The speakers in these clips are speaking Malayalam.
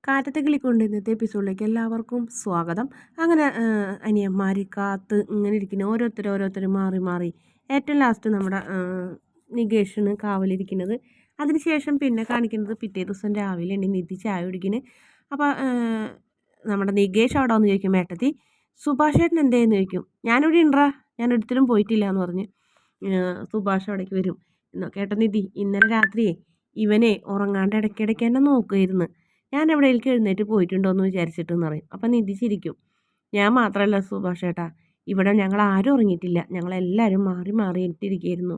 കാറ്റത്തെ കിളിക്കൊണ്ട് ഇന്നത്തെ എപ്പിസോഡിലേക്ക് എല്ലാവർക്കും സ്വാഗതം. അങ്ങനെ അനിയന്മാർ കാത്ത് ഇങ്ങനെ ഇരിക്കുന്നു, ഓരോരുത്തർ മാറി മാറി. ഏറ്റവും ലാസ്റ്റ് നമ്മുടെ നികേഷാണ് കാവലിരിക്കുന്നത്. അതിനുശേഷം പിന്നെ കാണിക്കുന്നത് പിറ്റേ ദിവസം രാവിലെ ഉണ്ട് നിധി ചായ കുടിക്കുന്നത്. അപ്പോൾ നമ്മുടെ നികേഷ് അവിടെ വന്ന് ചോദിക്കും, ഏട്ടത്തി സുഭാഷ് ഏട്ടൻ എന്തേന്ന് ചോദിക്കും. ഞാനിവിടെ ഉണ്ടാ, ഞാൻ ഒരിടത്തിലും പോയിട്ടില്ല എന്ന് പറഞ്ഞ് സുഭാഷ് അവിടേക്ക് വരും. കേട്ട നിധി, ഇന്നലെ രാത്രിയെ ഇവനെ ഉറങ്ങാണ്ട് ഇടയ്ക്കിടയ്ക്ക് എന്നെ നോക്കുമായിരുന്നു. ഞാൻ എവിടെയെങ്കിലും എഴുന്നേറ്റ് പോയിട്ടുണ്ടോ എന്ന് വിചാരിച്ചിട്ടെന്ന് പറയും. അപ്പം നിധി ചിരിക്കും. ഞാൻ മാത്രമല്ല സുഭാഷ് ഏട്ടാ, ഇവിടെ ഞങ്ങൾ ആരും ഉറങ്ങിയിട്ടില്ല, ഞങ്ങളെല്ലാവരും മാറി മാറിയിട്ടിരിക്കുകയായിരുന്നു.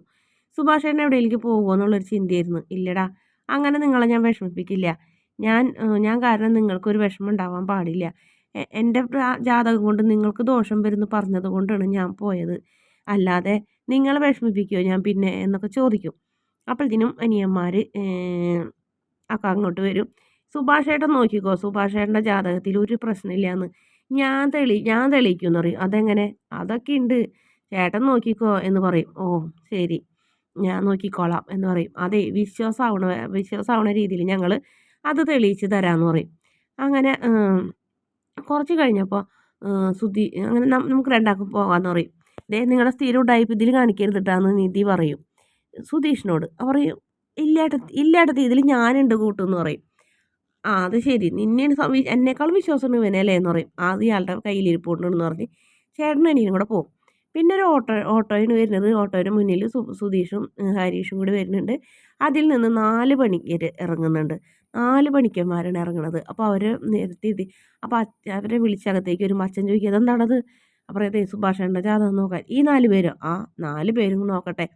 സുഭാഷ് ഏട്ടൻ എവിടെയെങ്കിലും പോകുമോ എന്നുള്ളൊരു ചിന്തയായിരുന്നു. ഇല്ലടാ, അങ്ങനെ നിങ്ങളെ ഞാൻ വിഷമിപ്പിക്കില്ല. ഞാൻ കാരണം നിങ്ങൾക്കൊരു വിഷമം ഉണ്ടാവാൻ പാടില്ല. എൻ്റെ ജാതകം കൊണ്ട് നിങ്ങൾക്ക് ദോഷം വരുന്നു പറഞ്ഞത് കൊണ്ടാണ് ഞാൻ പോയത്, അല്ലാതെ നിങ്ങളെ വിഷമിപ്പിക്കുമോ ഞാൻ പിന്നെ എന്നൊക്കെ ചോദിക്കും. അപ്പോഴത്തേനും അനിയന്മാർ ഒക്കെ അങ്ങോട്ട് വരും. സുഭാഷ് ഏട്ടൻ നോക്കിക്കോ, സുഭാഷ് ഏട്ടൻ്റെ ജാതകത്തിൽ ഒരു പ്രശ്നമില്ലാന്ന് ഞാൻ തെളിയിക്കുമെന്ന് പറയും. അതെങ്ങനെ? അതൊക്കെ ഉണ്ട്, ചേട്ടൻ നോക്കിക്കോ എന്ന് പറയും. ഓ ശരി, ഞാൻ നോക്കിക്കോളാം എന്ന് പറയും. അതെ, വിശ്വാസമാവണ രീതിയിൽ ഞങ്ങൾ അത് തെളിയിച്ച് തരാമെന്ന് പറയും. അങ്ങനെ കുറച്ച് കഴിഞ്ഞപ്പോൾ അങ്ങനെ നമുക്ക് രണ്ടാൾക്കും പോകാമെന്ന് പറയും. നിങ്ങളുടെ സ്ഥിരം ഉടായ്പ ഇതിൽ കാണിക്കരുതിട്ടാന്ന് നിധി പറയും സുധീഷിനോട്. പറയും ഇല്ലാട്ടത്തി ഇതിൽ ഞാനുണ്ട് കൂട്ടെന്ന് പറയും. അത് ശരി, എന്നേക്കാളും വിശ്വാസമാണ് ഇവനല്ലേ എന്ന് പറയും. അത് ഇയാളുടെ കയ്യിലിരിപ്പുണ്ടെന്ന് പറഞ്ഞ് ചേട്ടനും അനിയനും കൂടെ പോകും. പിന്നെ ഒരു ഓട്ടോയാണ് വരുന്നത്. ഓട്ടോയുടെ മുന്നിൽ സുധീഷും ഹരീഷും കൂടി വരുന്നുണ്ട്. അതിൽ നിന്ന് 4 പണിക്കർ ഇറങ്ങുന്നുണ്ട്. 4 പണിക്കന്മാരാണ് ഇറങ്ങുന്നത്. അപ്പോൾ അവർ നിർത്തിയിട്ട് അപ്പോൾ അവരെ വിളിച്ചകത്തേക്ക് വരുമ്പോൾ അച്ഛൻ ചോദിക്കുക, അതെന്താണത്? അപ്പോൾ അതെ, സുഭാഷേട്ടൻ്റെ ജാതകം നോക്കാൻ. ഈ 4 പേരോ? ആ 4 പേരും നോക്കട്ടെ.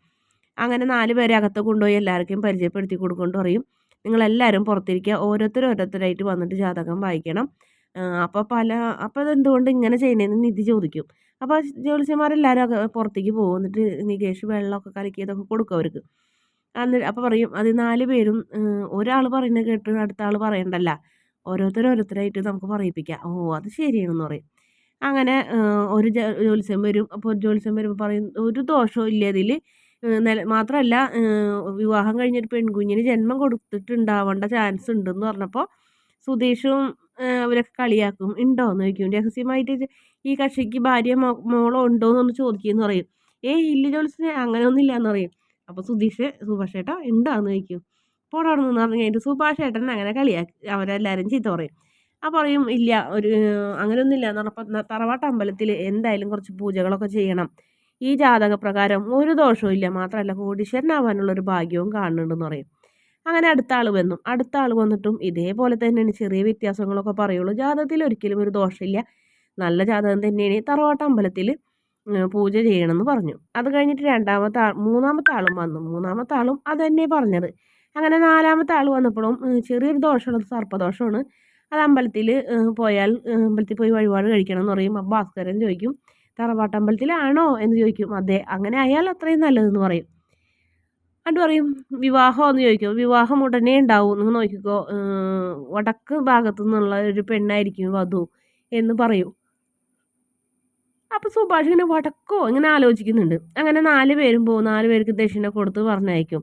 അങ്ങനെ 4 പേരെ അകത്ത് കൊണ്ടുപോയി എല്ലാവർക്കും പരിചയപ്പെടുത്തി കൊടുക്കൊണ്ട് പറയും, നിങ്ങളെല്ലാവരും പുറത്തിരിക്കുക, ഓരോരുത്തരായിട്ട് വന്നിട്ട് ജാതകം വായിക്കണം. അപ്പോൾ അതെന്തുകൊണ്ട് ഇങ്ങനെ ചെയ്യുന്നതെന്ന് നിധി ചോദിക്കും. അപ്പോൾ ജ്യോത്സ്യന്മാരെല്ലാവരും പുറത്തേക്ക് പോകും. എന്നിട്ട് നികേഷ് വെള്ളമൊക്കെ കലക്കിയതൊക്കെ കൊടുക്കും അവർക്ക്. അപ്പോൾ പറയും, അത് 4 പേരും ഒരാൾ പറയുന്നത് കേട്ട് അടുത്ത ആൾ പറയണ്ടല്ല, ഓരോരുത്തരായിട്ട് നമുക്ക് പറയിപ്പിക്കാം. ഓ അത് ശരിയാണെന്ന് പറയും. അങ്ങനെ ഒരു ജ്യോത്സ്യം വരും. അപ്പോൾ ജ്യോത്സ്യം വരുമ്പോൾ പറയും, ഒരു ദോഷവും ഇല്ല ഇതിൽ, മാത്രമല്ല വിവാഹം കഴിഞ്ഞൊരു പെൺകുഞ്ഞിന് ജന്മം കൊടുത്തിട്ടുണ്ടാവേണ്ട ചാൻസ് ഉണ്ടെന്ന് പറഞ്ഞപ്പോൾ സുധീഷും അവരൊക്കെ കളിയാക്കും. ഉണ്ടോ എന്ന് ചോദിക്കും. രഹസ്യമായിട്ട് ഈ കക്ഷിക്ക് ഭാര്യ മോളോ ഉണ്ടോ എന്നൊന്ന് ചോദിക്കുമെന്ന് പറയും. ഇല്ല ജോത്സ്യനെ, അങ്ങനെയൊന്നും ഇല്ല എന്ന് പറയും. അപ്പോൾ സുഭാഷ് ഏട്ടാ ഉണ്ടോയെന്ന് ചോദിക്കും. പോടാണെന്ന് പറഞ്ഞു കഴിഞ്ഞിട്ട് സുഭാഷ് ഏട്ടൻ അങ്ങനെ കളിയാക്കി അവരെല്ലാവരും ചീത്ത പറയും. അപ്പോൾ പറയും, ഇല്ല, അങ്ങനെയൊന്നും ഇല്ല എന്ന് പറഞ്ഞപ്പോൾ തറവാട്ട് അമ്പലത്തിൽ എന്തായാലും കുറച്ച് പൂജകളൊക്കെ ചെയ്യണം, ഈ ജാതകപ്രകാരം ഒരു ദോഷവും ഇല്ല, മാത്രമല്ല കോടീശ്വരനാവാനുള്ളൊരു ഭാഗ്യവും കാണുന്നുണ്ടെന്ന് പറയും. അങ്ങനെ അടുത്ത ആൾ വന്നിട്ടും ഇതേപോലെ തന്നെയാണ്, ചെറിയ വ്യത്യാസങ്ങളൊക്കെ പറയുള്ളൂ, ജാതകത്തിൽ ഒരിക്കലും ഒരു ദോഷമില്ല, നല്ല ജാതകം തന്നെയാണ്, തറവാട്ട് അമ്പലത്തിൽ പൂജ ചെയ്യണമെന്ന് പറഞ്ഞു. അത് കഴിഞ്ഞിട്ട് മൂന്നാമത്തെ ആളും വന്നു. മൂന്നാമത്തെ ആളും അത് തന്നെ പറഞ്ഞത്. അങ്ങനെ 4-മത്തെ ആൾ വന്നപ്പോഴും ചെറിയൊരു ദോഷമുള്ളത് സർപ്പദോഷമാണ്, അത് അമ്പലത്തിൽ പോയി വഴിപാട് കഴിക്കണം എന്ന് പറയും. അപ്പോൾ ഭാസ്കരൻ ചോദിക്കും, തറവാട്ടമ്പലത്തിലാണോ എന്ന് ചോദിക്കും. അതെ, അങ്ങനെ ആയാൽ അത്രയും നല്ലതെന്ന് പറയും. എന്നിട്ട് പറയും, വിവാഹമെന്ന് ചോദിക്കും. വിവാഹം ഉടനെ ഉണ്ടാവും, നിങ്ങൾ നോക്കിക്കോ, വടക്ക് ഭാഗത്തു നിന്നുള്ള ഒരു പെണ്ണായിരിക്കും വധു എന്ന് പറയും. അപ്പോൾ സുഭാഷ് ഇങ്ങനെ വടക്കോ ഇങ്ങനെ ആലോചിക്കുന്നുണ്ട്. അങ്ങനെ 4 പേരും പോകും. 4 പേർക്ക് ദക്ഷിണ കൊടുത്ത് പറഞ്ഞയക്കും.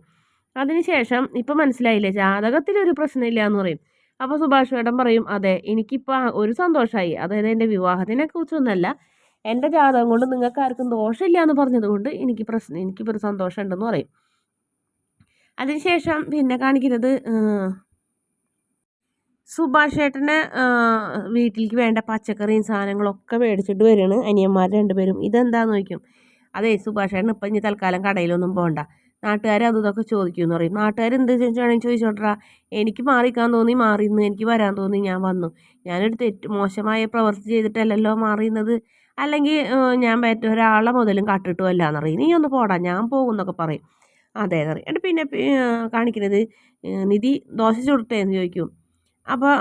അതിനുശേഷം ഇപ്പം മനസ്സിലായില്ലേ, ജാതകത്തിലൊരു പ്രശ്നമില്ല എന്ന് പറയും. അപ്പോൾ സുഭാഷ് ഏട്ടൻ പറയും, അതെ, എനിക്കിപ്പോൾ ഒരു സന്തോഷമായി, അതായത് എൻ്റെ വിവാഹത്തിനെ കുറിച്ചൊന്നല്ല, എൻ്റെ ജാതകം കൊണ്ട് നിങ്ങൾക്ക് ആർക്കും ദോഷമില്ല എന്ന് പറഞ്ഞത് കൊണ്ട് എനിക്കിപ്പോൾ ഒരു സന്തോഷം ഉണ്ടെന്ന് പറയും. അതിനുശേഷം പിന്നെ കാണിക്കുന്നത് സുഭാഷ് ഏട്ടന് വീട്ടിലേക്ക് വേണ്ട പച്ചക്കറിയും സാധനങ്ങളൊക്കെ മേടിച്ചിട്ട് വരികയാണ് അനിയന്മാർ 2 പേരും. ഇതെന്താന്ന് ചോദിക്കും. അതെ, സുഭാഷ് ഏട്ടൻ ഇപ്പം ഇനി തൽക്കാലം കടയിലൊന്നും പോകണ്ട, നാട്ടുകാർ അതും ഇതൊക്കെ ചോദിക്കുമെന്ന് പറയും. നാട്ടുകാർ എന്ത് ചോദിച്ചാണെങ്കിൽ ചോദിച്ചോട്ടാ, എനിക്ക് മാറിക്കാൻ തോന്നി മാറിയെന്ന്, എനിക്ക് വരാൻ തോന്നി ഞാൻ വന്നു, ഞാനൊരു മോശമായ പ്രവൃത്തി ചെയ്തിട്ടല്ലല്ലോ മാറിയുന്നത്, അല്ലെങ്കിൽ ഞാൻ ഒരാളെ മുതലും കട്ടിട്ടും അല്ല എന്നറിയും, നീ ഒന്ന് പോടാ ഞാൻ പോകും എന്നൊക്കെ പറയും. അതെ എന്നറിയും. എന്നിട്ട് പിന്നെ കാണിക്കുന്നത് നിധി ദോശ ചുടട്ടെ എന്ന് ചോദിക്കും. അപ്പോൾ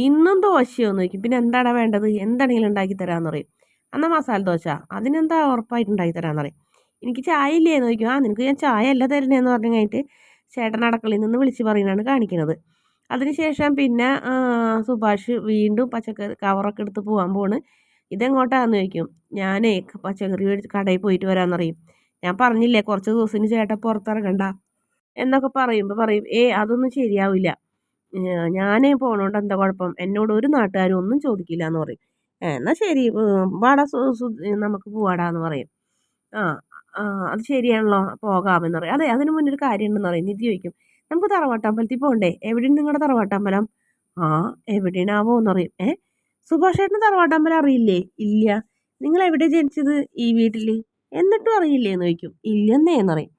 ഇന്നും ദോശയോ എന്ന് ചോദിക്കും. പിന്നെ എന്താടാ വേണ്ടത്, എന്താണെങ്കിലും ഉണ്ടാക്കി തരാമെന്ന് പറയും. എന്നാൽ മസാല ദോശ, അതിനെന്താ ഉറപ്പായിട്ട് ഉണ്ടാക്കി തരാമെന്ന് പറയും. എനിക്ക് ചായ ഇല്ലേ എന്ന് ചോദിക്കും. നിനക്ക് ഞാൻ ചായ അല്ല തരണേന്ന് പറഞ്ഞു കഴിഞ്ഞിട്ട് ചേട്ടൻ അടുക്കളയിൽ നിന്ന് വിളിച്ച് പറയുന്നതാണ് കാണിക്കുന്നത്. അതിനുശേഷം പിന്നെ സുഭാഷ് വീണ്ടും പച്ചക്കറി കവറൊക്കെ എടുത്ത് പോകാൻ പോണ്. ഇതെങ്ങോട്ടാന്ന് ചോദിക്കും. ഞാനേ പച്ചക്കറി കടയിൽ പോയിട്ട് വരാമെന്ന് പറയും. ഞാൻ പറഞ്ഞില്ലേ കുറച്ച് ദിവസത്തിന് ചേട്ടൻ പുറത്തിറങ്ങണ്ട എന്നൊക്കെ പറയുമ്പോൾ പറയും, അതൊന്നും ശരിയാവില്ല, ഞാനേ പോണോണ്ട് എന്താ കുഴപ്പം, എന്നോട് ഒരു നാട്ടുകാരും ഒന്നും ചോദിക്കില്ല എന്ന് പറയും. എന്നാൽ ശരി, വാടാ നമുക്ക് പോവാടാന്ന് പറയും. ആ ആ അത് ശരിയാണല്ലോ, പോകാമെന്ന് പറയും. അതെ, അതിന് മുന്നേ ഒരു കാര്യം ഉണ്ടെന്ന് പറയും. നിധി ചോദിക്കും, നമുക്ക് തറവാട്ടമ്പലത്തിൽ പോകണ്ടേ, എവിടെയാണ് നിങ്ങളുടെ തറവാട്ടമ്പലം? ആ എവിടെയാണാവോ എന്ന് പറയും. സുഭാഷ് ചേട്ടന് തറവാട്ടമ്പലം അറിയില്ലേ? ഇല്ല. നിങ്ങൾ എവിടെ ജനിച്ചത്? ഈ വീട്ടിൽ. എന്നിട്ടും അറിയില്ലേ എന്ന് ചോദിക്കും. ഇല്ലെന്നേ എന്ന് പറയും.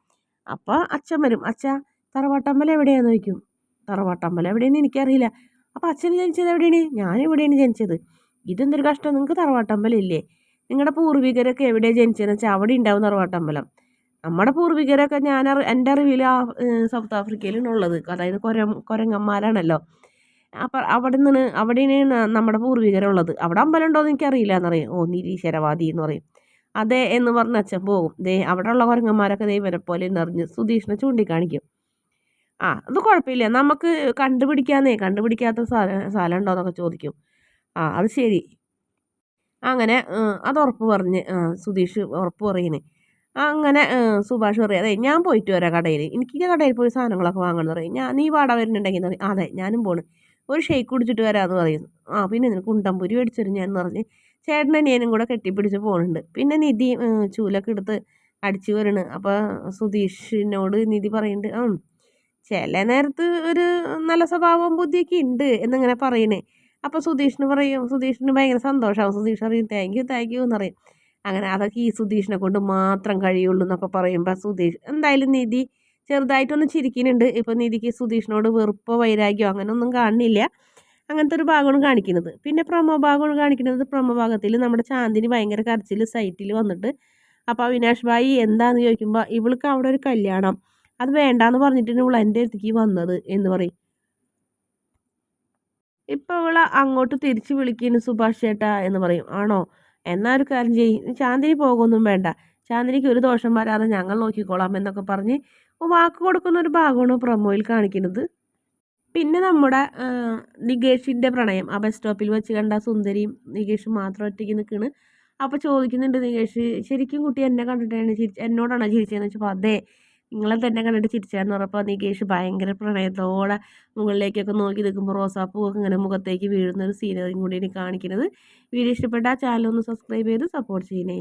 അപ്പോൾ അച്ഛൻ വരും. അച്ഛാ, തറവാട്ടമ്പലം എവിടെയാന്ന് ചോദിക്കും. തറവാട്ടമ്പലം എവിടെയെന്ന് എനിക്കറിയില്ല. അപ്പോൾ അച്ഛൻ ജനിച്ചത് എവിടെയാണ്? ഞാൻ ഇവിടെയാണ് ജനിച്ചത്. ഇതെന്തൊരു കഷ്ടം, നിങ്ങൾക്ക് തറവാട്ടമ്പലം ഇല്ലേ? നിങ്ങളുടെ പൂർവികരൊക്കെ എവിടെയാണ് ജനിച്ചതെന്ന് വെച്ചാൽ അവിടെ ഉണ്ടാവും തറവാട്ടമ്പലം. നമ്മുടെ പൂർവികരൊക്കെ എൻ്റെ അറിവിൽ സൗത്ത് ആഫ്രിക്കയിലാണ് ഉള്ളത്. അതായത് കുരങ്ങന്മാരാണല്ലോ. അപ്പം അവിടെയാണ് നമ്മുടെ പൂർവികരുള്ളത്. അവിടെ അമ്പലം ഉണ്ടോ എന്ന് എനിക്കറിയില്ല എന്നറിയും. ഓ നിരീശ്വരവാദി എന്ന് പറയും. അതെ എന്ന് പറഞ്ഞ് അച്ഛൻ പോകും. ദേ അവിടെയുള്ള കുരങ്ങന്മാരൊക്കെ ദേ ഇവരെ പോലെ എന്നറിഞ്ഞ് സുധീഷിനെ ചൂണ്ടിക്കാണിക്കും. അത് കുഴപ്പമില്ല, നമുക്ക് കണ്ടുപിടിക്കാത്ത സ്ഥലം ഉണ്ടോ എന്നൊക്കെ ചോദിക്കും. അത് ശരി. അങ്ങനെ അത് ഉറപ്പ് പറഞ്ഞ് സുധീഷ് ഉറപ്പ് പറയുന്നേ. അങ്ങനെ സുഭാഷ് പറയും, അതെ ഞാൻ പോയിട്ട് വരാം കടയിൽ, എനിക്ക് കടയിൽ പോയി സാധനങ്ങളൊക്കെ വാങ്ങണം എന്ന് പറയും. നീ വാടക വരുന്നുണ്ടെങ്കിൽ പറയും. അതെ ഞാനും പോണ്, ഒരു ഷെയ്ക്ക് കുടിച്ചിട്ട് വരാമെന്ന് പറയും. പിന്നെ നിനക്ക് ഉണ്ടംപുരി മേടിച്ചൊരു ഞാൻ പറഞ്ഞ് ചേട്ടൻ അനിയനും കൂടെ കെട്ടിപ്പിടിച്ച് പോകുന്നുണ്ട്. പിന്നെ നിധി ചൂലൊക്കെ എടുത്ത് അടിച്ചു വരണം. അപ്പോൾ സുധീഷിനോട് നിധി പറയുന്നുണ്ട്, ചില നേരത്ത് ഒരു നല്ല സ്വഭാവവും ബുദ്ധിയൊക്കെ ഉണ്ട് എന്നിങ്ങനെ പറയണേ. അപ്പോൾ സുധീഷിന് ഭയങ്കര സന്തോഷമാവും. സുധീഷ് പറയും താങ്ക് യു എന്ന് പറയും. അങ്ങനെ അതൊക്കെ ഈ സുധീഷിനെ കൊണ്ട് മാത്രം കഴിയുള്ളൂ എന്നൊക്കെ പറയുമ്പോൾ സുധീഷ് എന്തായാലും നിധി ചെറുതായിട്ടൊന്ന് ചിരിക്കുന്നുണ്ട്. ഇപ്പോൾ നിധിക്ക് സുധീഷിനോട് വെറുപ്പോ വൈരാഗ്യമോ അങ്ങനെയൊന്നും കാണുന്നില്ല. അങ്ങനത്തെ ഒരു ഭാഗമാണ് കാണിക്കുന്നത്. പിന്നെ പ്രമോ ഭാഗമാണ് കാണിക്കുന്നത്. പ്രമോ ഭാഗത്തിൽ നമ്മുടെ ചാന്ദിനി ഭയങ്കര കരച്ചിൽ സൈറ്റിൽ വന്നിട്ട്, അപ്പോൾ അവിനാഷ് ഭായി എന്താന്ന് ചോദിക്കുമ്പോൾ ഇവൾക്ക് അവിടെ ഒരു കല്യാണം, അത് വേണ്ടാന്ന് പറഞ്ഞിട്ടാണ് ഇവൾ എൻ്റെ അടുത്തേക്ക് വന്നത് എന്ന് പറയും. ഇപ്പോൾ ഇവളെ അങ്ങോട്ട് തിരിച്ച് വിളിക്കുന്നു സുഭാഷ് ചേട്ടാ എന്ന് പറയും. ആണോ, എന്നാ ഒരു കാര്യം ചെയ്യും, ചാന്ദിനി പോകുമൊന്നും വേണ്ട, ചാന്ദിനിക്ക് ഒരു ദോഷം വരാതെ ഞങ്ങൾ നോക്കിക്കോളാം എന്നൊക്കെ പറഞ്ഞ് വാക്ക് കൊടുക്കുന്ന ഒരു ഭാഗമാണ് പ്രൊമോയിൽ കാണിക്കുന്നത്. പിന്നെ നമ്മുടെ നികേഷിൻ്റെ പ്രണയം ആ ബസ് സ്റ്റോപ്പിൽ വെച്ച് കണ്ട സുന്ദരിയും നികേഷും മാത്രം ഒറ്റയ്ക്ക് നിൽക്കുകയാണ്. അപ്പോൾ ചോദിക്കുന്നുണ്ട് നികേഷ്, ശരിക്കും കുട്ടി എന്നെ കണ്ടിട്ടാണ് എന്നോടാണോ ചിരിച്ചതെന്ന് വെച്ചപ്പോൾ അതെ നിങ്ങളെ തന്നെ കണ്ടിട്ട് ചിരിച്ചാന്ന് പറഞ്ഞപ്പോൾ നികേഷ് ഭയങ്കര പ്രണയത്തോടെ മുകളിലേക്കൊക്കെ നോക്കി നിൽക്കുമ്പോൾ റോസാപ്പൂവൊക്കെ ഇങ്ങനെ മുഖത്തേക്ക് വീഴുന്ന ഒരു സീനറിയും കൂടിയാണ് കാണിക്കുന്നത്. വീഡിയോ ഇഷ്ടപ്പെട്ട ചാനൽ ഒന്ന് സബ്സ്ക്രൈബ് ചെയ്ത് സപ്പോർട്ട് ചെയ്യണേ.